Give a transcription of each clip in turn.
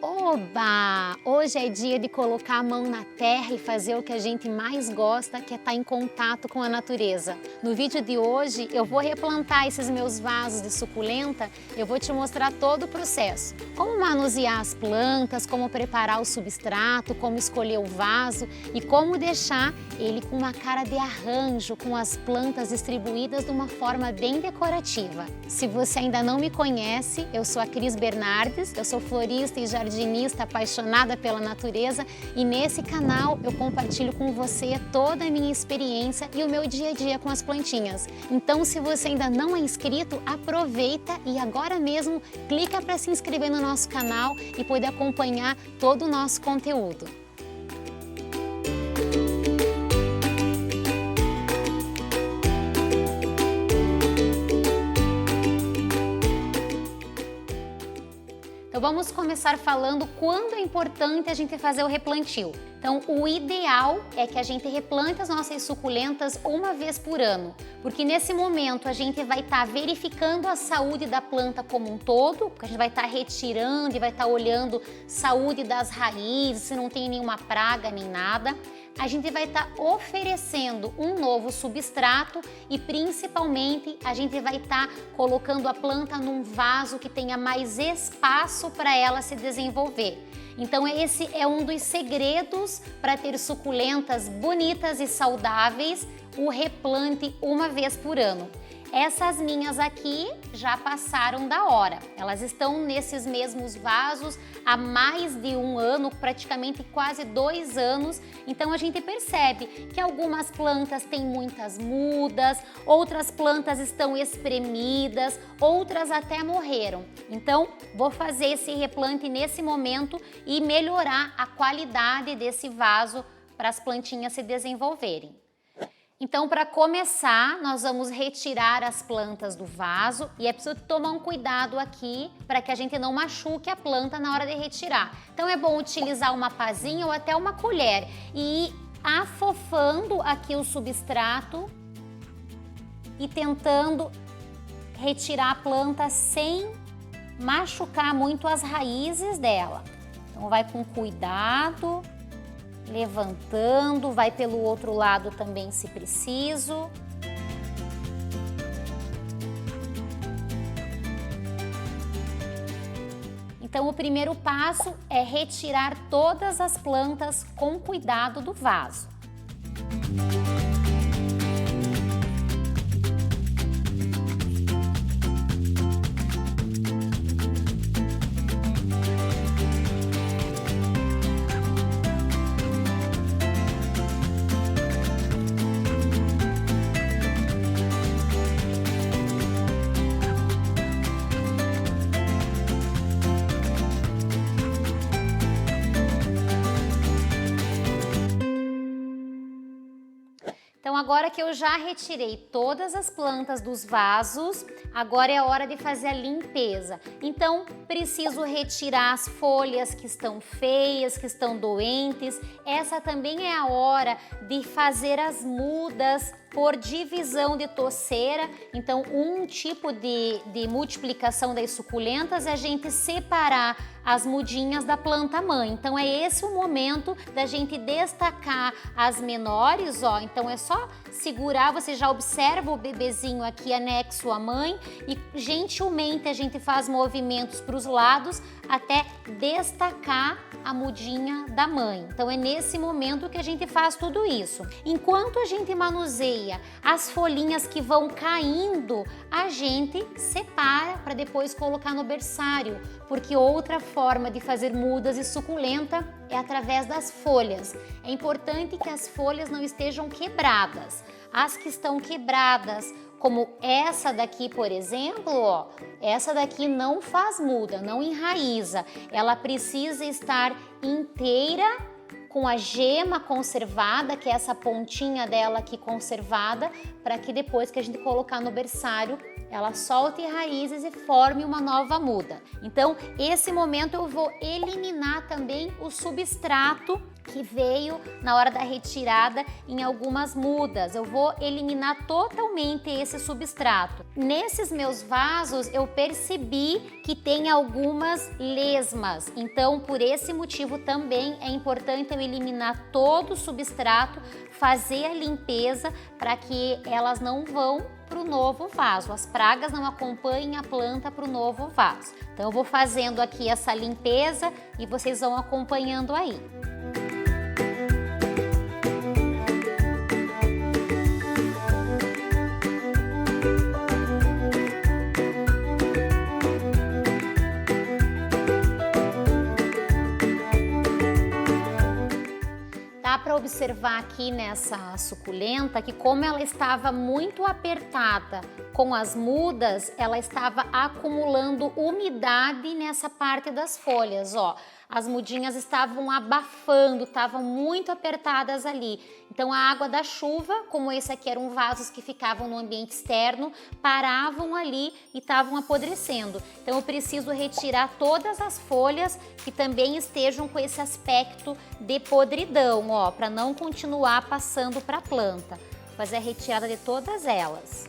Oba! Hoje é dia de colocar a mão na terra e fazer o que a gente mais gosta, que é estar em contato com a natureza. No vídeo de hoje eu vou replantar esses meus vasos de suculenta, eu vou te mostrar todo o processo. Como manusear as plantas, como preparar o substrato, como escolher o vaso e como deixar ele com uma cara de arranjo, com as plantas distribuídas de uma forma bem decorativa. Se você ainda não me conhece, eu sou a Cris Bernardes, eu sou florista e jardinista apaixonada pela natureza e nesse canal eu compartilho com você toda a minha experiência e o meu dia a dia com as plantinhas. Então, se você ainda não é inscrito, aproveita e agora mesmo clica para se inscrever no nosso canal e poder acompanhar todo o nosso conteúdo. Então vamos começar falando quando é importante a gente fazer o replantio. Então o ideal é que a gente replante as nossas suculentas uma vez por ano, porque nesse momento a gente vai estar verificando a saúde da planta como um todo, porque a gente vai estar retirando e vai estar olhando saúde das raízes, se não tem nenhuma praga nem nada. A gente vai estar oferecendo um novo substrato e principalmente a gente vai estar colocando a planta num vaso que tenha mais espaço para ela se desenvolver. Então esse é um dos segredos para ter suculentas bonitas e saudáveis, o replante uma vez por ano. Essas minhas aqui já passaram da hora, elas estão nesses mesmos vasos há mais de um ano, praticamente quase 2 anos, então a gente percebe que algumas plantas têm muitas mudas, outras plantas estão espremidas, outras até morreram. Então vou fazer esse replante nesse momento e melhorar a qualidade desse vaso para as plantinhas se desenvolverem. Então, para começar, nós vamos retirar as plantas do vaso e é preciso tomar um cuidado aqui para que a gente não machuque a planta na hora de retirar. Então, é bom utilizar uma pazinha ou até uma colher e ir afofando aqui o substrato e tentando retirar a planta sem machucar muito as raízes dela. Então, vai com cuidado. Levantando, vai pelo outro lado também se preciso. Então o primeiro passo é retirar todas as plantas com cuidado do vaso. Então agora que eu já retirei todas as plantas dos vasos, agora é a hora de fazer a limpeza. Então preciso retirar as folhas que estão feias, que estão doentes. Essa também é a hora de fazer as mudas por divisão de toceira. Então um tipo de multiplicação das suculentas é a gente separar as mudinhas da planta mãe. Então é esse o momento da gente destacar as menores, ó. Então é só segurar, você já observa o bebezinho aqui anexo à mãe e gentilmente a gente faz movimentos para os lados até destacar a mudinha da mãe. Então é nesse momento que a gente faz tudo isso. Enquanto a gente manuseia as folhinhas que vão caindo, a gente separa para depois colocar no berçário, porque outra forma de fazer mudas e suculenta é através das folhas. É importante que as folhas não estejam quebradas. As que estão quebradas, como essa daqui, por exemplo, ó, essa daqui não faz muda, não enraiza. Ela precisa estar inteira, com a gema conservada, que é essa pontinha dela aqui conservada, para que depois que a gente colocar no berçário, ela solte raízes e forme uma nova muda. Então, esse momento eu vou eliminar também o substrato que veio na hora da retirada em algumas mudas. Eu vou eliminar totalmente esse substrato. Nesses meus vasos eu percebi que tem algumas lesmas, então por esse motivo também é importante eu eliminar todo o substrato, fazer a limpeza para que elas não vão para o novo vaso, as pragas não acompanhem a planta para o novo vaso. Então eu vou fazendo aqui essa limpeza e vocês vão acompanhando aí. Dá para observar aqui nessa suculenta que como ela estava muito apertada com as mudas, ela estava acumulando umidade nessa parte das folhas, ó. As mudinhas estavam abafando, estavam muito apertadas ali. Então a água da chuva, como esse aqui eram vasos que ficavam no ambiente externo, paravam ali e estavam apodrecendo. Então eu preciso retirar todas as folhas que também estejam com esse aspecto de podridão, ó, para não continuar passando para a planta. Vou fazer a retirada de todas elas.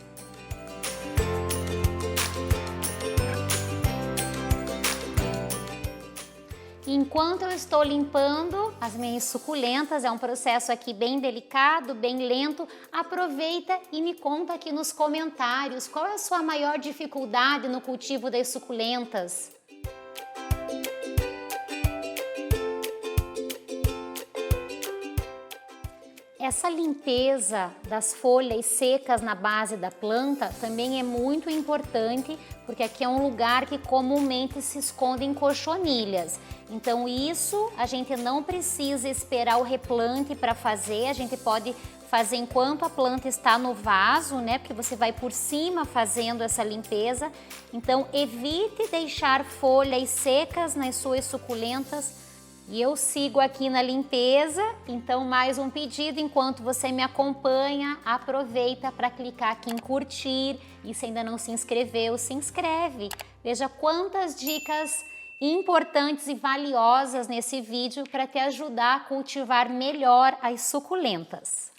Enquanto eu estou limpando as minhas suculentas, é um processo aqui bem delicado, bem lento, aproveita e me conta aqui nos comentários qual é a sua maior dificuldade no cultivo das suculentas. Essa limpeza das folhas secas na base da planta também é muito importante, porque aqui é um lugar que comumente se escondem cochonilhas. Então isso a gente não precisa esperar o replante para fazer, a gente pode fazer enquanto a planta está no vaso, né? Porque você vai por cima fazendo essa limpeza. Então evite deixar folhas secas nas suas suculentas. E eu sigo aqui na limpeza, então mais um pedido, enquanto você me acompanha, aproveita para clicar aqui em curtir e se ainda não se inscreveu, se inscreve. Veja quantas dicas importantes e valiosas nesse vídeo para te ajudar a cultivar melhor as suculentas.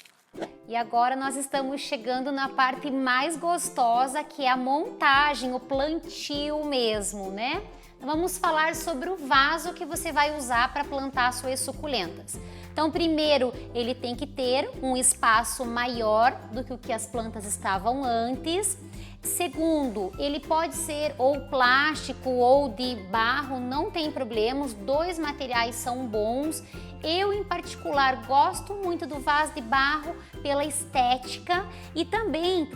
E agora nós estamos chegando na parte mais gostosa, que é a montagem, o plantio mesmo, né? Vamos falar sobre o vaso que você vai usar para plantar suas suculentas. Então, primeiro, ele tem que ter um espaço maior do que o que as plantas estavam antes. Segundo, ele pode ser ou plástico ou de barro, não tem problema, os dois materiais são bons. Eu, em particular, gosto muito do vaso de barro pela estética e também,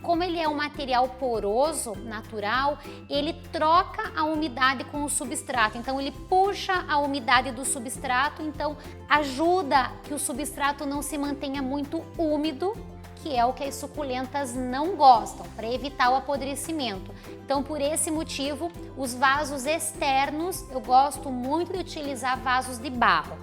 como ele é um material poroso, natural, ele troca a umidade com o substrato. Então ele puxa a umidade do substrato, então ajuda que o substrato não se mantenha muito úmido, que é o que as suculentas não gostam, para evitar o apodrecimento. Então por esse motivo, os vasos externos, eu gosto muito de utilizar vasos de barro.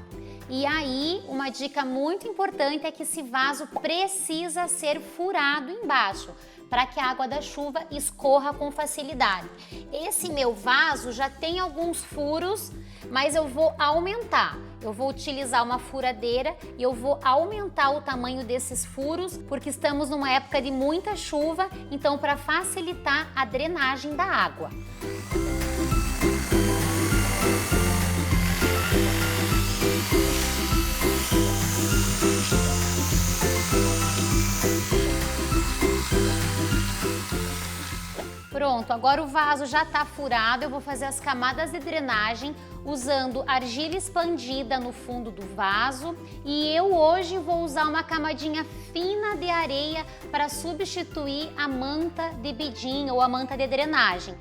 E aí, uma dica muito importante é que esse vaso precisa ser furado embaixo, para que a água da chuva escorra com facilidade. Esse meu vaso já tem alguns furos, mas eu vou aumentar. Eu vou utilizar uma furadeira e eu vou aumentar o tamanho desses furos, porque estamos numa época de muita chuva, então para facilitar a drenagem da água. Pronto, agora o vaso já está furado, eu vou fazer as camadas de drenagem usando argila expandida no fundo do vaso e eu hoje vou usar uma camadinha fina de areia para substituir a manta de bedim ou a manta de drenagem.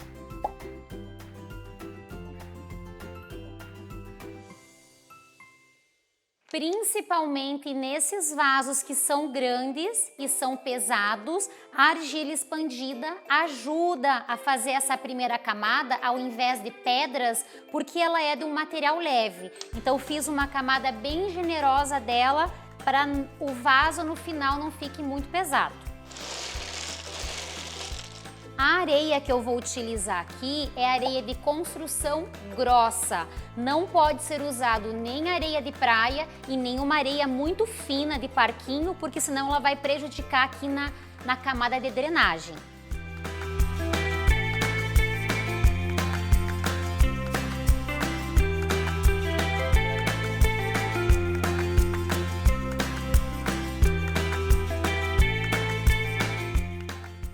Principalmente nesses vasos que são grandes e são pesados, a argila expandida ajuda a fazer essa primeira camada ao invés de pedras, porque ela é de um material leve. Então fiz uma camada bem generosa dela para o vaso no final não fique muito pesado. A areia que eu vou utilizar aqui é areia de construção grossa. Não pode ser usado nem areia de praia e nem uma areia muito fina de parquinho, porque senão ela vai prejudicar aqui na camada de drenagem.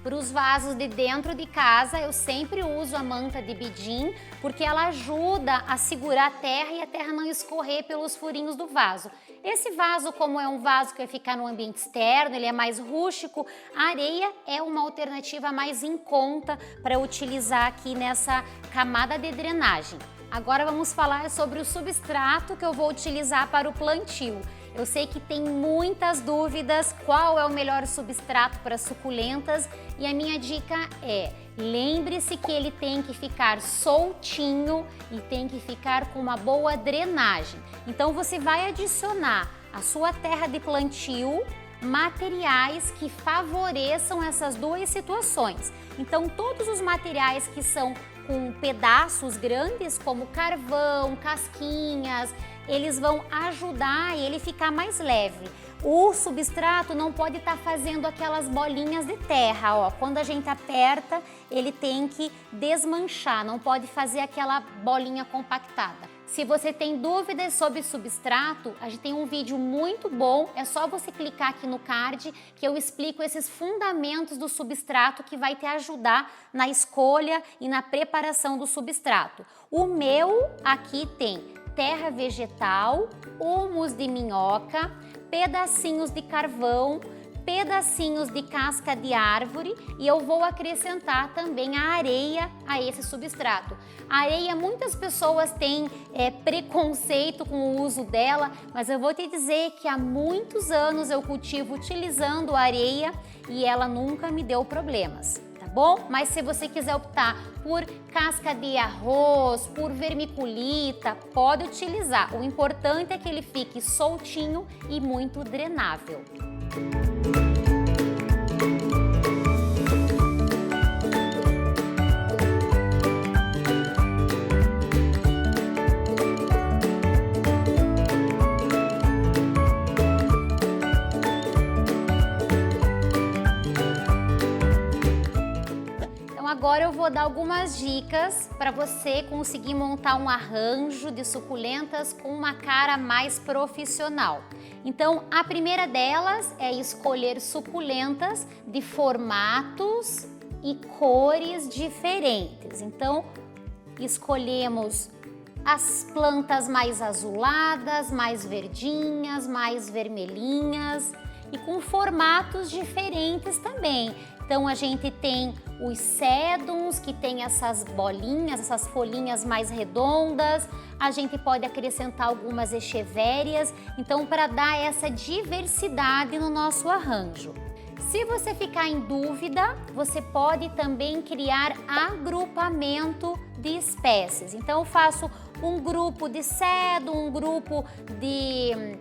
Para os vasos de dentro de casa, eu sempre uso a manta de bidim, porque ela ajuda a segurar a terra e a terra não escorrer pelos furinhos do vaso. Esse vaso, como é um vaso que vai ficar no ambiente externo, ele é mais rústico, a areia é uma alternativa mais em conta para utilizar aqui nessa camada de drenagem. Agora vamos falar sobre o substrato que eu vou utilizar para o plantio. Eu sei que tem muitas dúvidas qual é o melhor substrato para suculentas e a minha dica é: lembre-se que ele tem que ficar soltinho e tem que ficar com uma boa drenagem. Então você vai adicionar à sua terra de plantio materiais que favoreçam essas duas situações. Então todos os materiais que são com pedaços grandes, como carvão, casquinhas, eles vão ajudar ele ficar mais leve. O substrato não pode estar fazendo aquelas bolinhas de terra, ó. Quando a gente aperta, ele tem que desmanchar, não pode fazer aquela bolinha compactada. Se você tem dúvidas sobre substrato, a gente tem um vídeo muito bom, é só você clicar aqui no card que eu explico esses fundamentos do substrato que vai te ajudar na escolha e na preparação do substrato. O meu aqui tem terra vegetal, humus de minhoca, pedacinhos de carvão, pedacinhos de casca de árvore e eu vou acrescentar também a areia a esse substrato. A areia, muitas pessoas têm preconceito com o uso dela, mas eu vou te dizer que há muitos anos eu cultivo utilizando a areia e ela nunca me deu problemas. Tá bom? Mas se você quiser optar por casca de arroz, por vermiculita, pode utilizar. O importante é que ele fique soltinho e muito drenável. Agora eu vou dar algumas dicas para você conseguir montar um arranjo de suculentas com uma cara mais profissional. Então, a primeira delas é escolher suculentas de formatos e cores diferentes. Então, escolhemos as plantas mais azuladas, mais verdinhas, mais vermelhinhas e com formatos diferentes também. Então a gente tem os sedums, que tem essas bolinhas, essas folhinhas mais redondas. A gente pode acrescentar algumas echevérias, então para dar essa diversidade no nosso arranjo. Se você ficar em dúvida, você pode também criar agrupamento de espécies. Então eu faço um grupo de sedum, um grupo de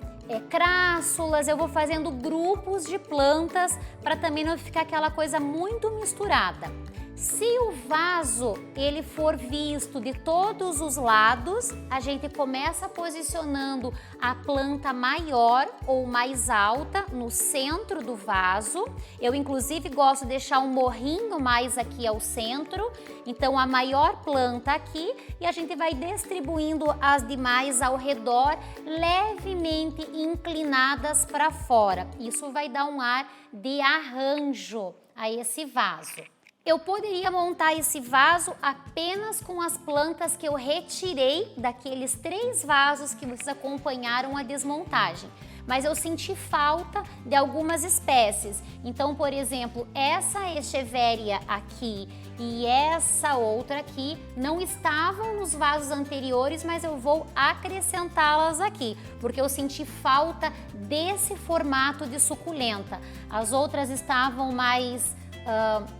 crássulas, eu vou fazendo grupos de plantas para também não ficar aquela coisa muito misturada. Se o vaso ele for visto de todos os lados, a gente começa posicionando a planta maior ou mais alta no centro do vaso. Eu inclusive gosto de deixar um morrinho mais aqui ao centro, então a maior planta aqui e a gente vai distribuindo as demais ao redor, levemente inclinadas para fora. Isso vai dar um ar de arranjo a esse vaso. Eu poderia montar esse vaso apenas com as plantas que eu retirei daqueles 3 vasos que vocês acompanharam a desmontagem. Mas eu senti falta de algumas espécies. Então, por exemplo, essa echeveria aqui e essa outra aqui não estavam nos vasos anteriores, mas eu vou acrescentá-las aqui, porque eu senti falta desse formato de suculenta. As outras estavam mais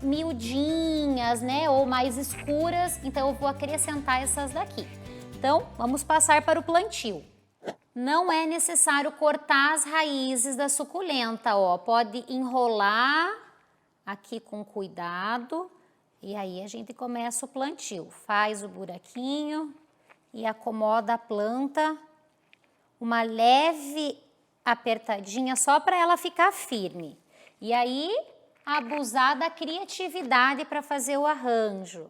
miudinhas, né, ou mais escuras, então eu vou acrescentar essas daqui. Então, vamos passar para o plantio. Não é necessário cortar as raízes da suculenta, ó, pode enrolar aqui com cuidado E aí a gente começa o plantio, faz o buraquinho e acomoda a planta, uma leve apertadinha só para ela ficar firme. E aí abusar da criatividade para fazer o arranjo.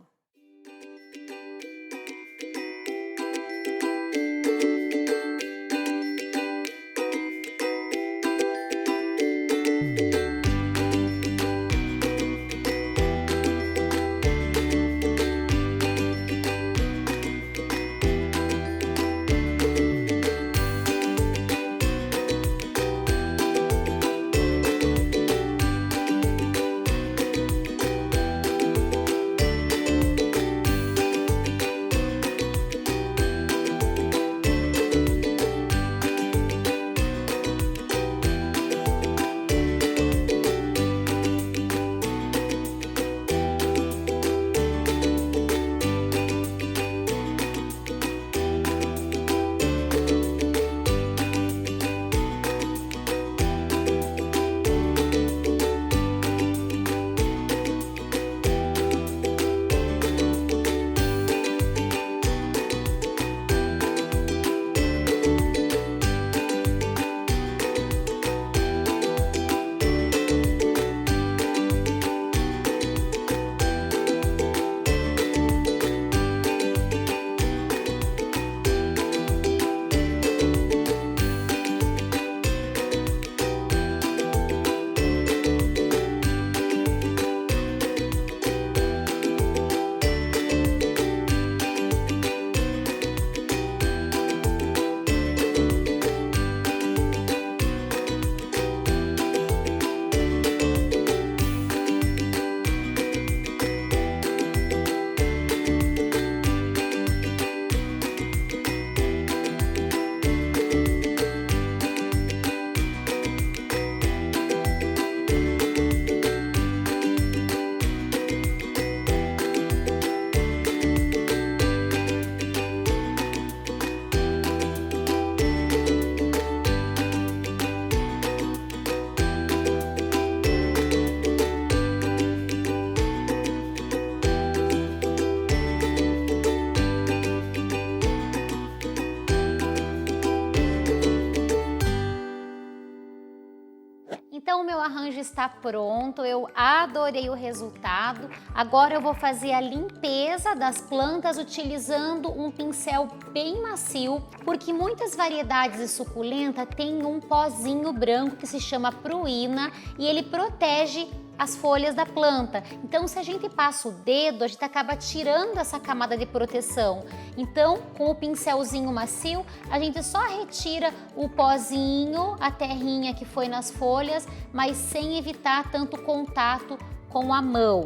Então o meu arranjo está pronto, eu adorei o resultado. Agora eu vou fazer a limpeza das plantas utilizando um pincel bem macio, porque muitas variedades de suculenta têm um pozinho branco que se chama pruína e ele protege as folhas da planta. Então, se a gente passa o dedo, a gente acaba tirando essa camada de proteção. Então, com o pincelzinho macio, a gente só retira o pozinho, a terrinha que foi nas folhas, mas sem evitar tanto contato com a mão.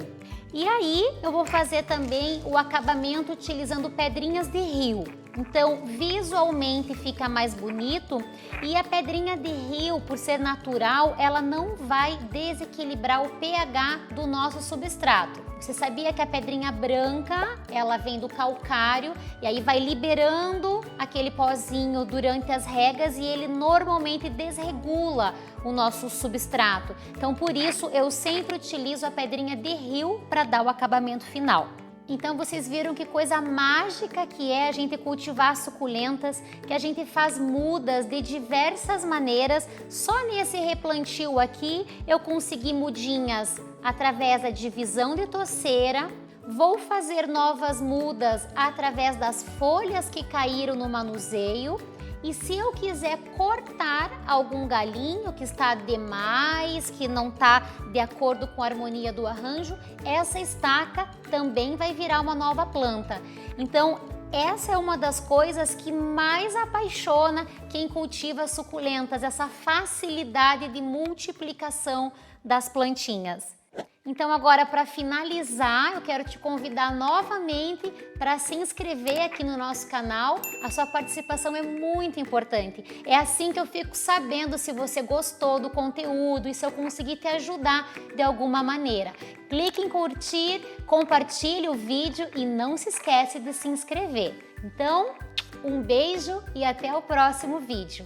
E aí, eu vou fazer também o acabamento utilizando pedrinhas de rio. Então, visualmente fica mais bonito e a pedrinha de rio, por ser natural, ela não vai desequilibrar o pH do nosso substrato. Você sabia que a pedrinha branca, ela vem do calcário e aí vai liberando aquele pozinho durante as regas e ele normalmente desregula o nosso substrato. Então, por isso, eu sempre utilizo a pedrinha de rio para dar o acabamento final. Então vocês viram que coisa mágica que é a gente cultivar suculentas, que a gente faz mudas de diversas maneiras. Só nesse replantio aqui eu consegui mudinhas através da divisão de toceira. Vou fazer novas mudas através das folhas que caíram no manuseio. E se eu quiser cortar algum galinho que está demais, que não está de acordo com a harmonia do arranjo, essa estaca também vai virar uma nova planta. Então, essa é uma das coisas que mais apaixona quem cultiva suculentas, essa facilidade de multiplicação das plantinhas. Então agora, para finalizar, eu quero te convidar novamente para se inscrever aqui no nosso canal. A sua participação é muito importante. É assim que eu fico sabendo se você gostou do conteúdo e se eu conseguir te ajudar de alguma maneira. Clique em curtir, compartilhe o vídeo e não se esquece de se inscrever. Então, um beijo e até o próximo vídeo.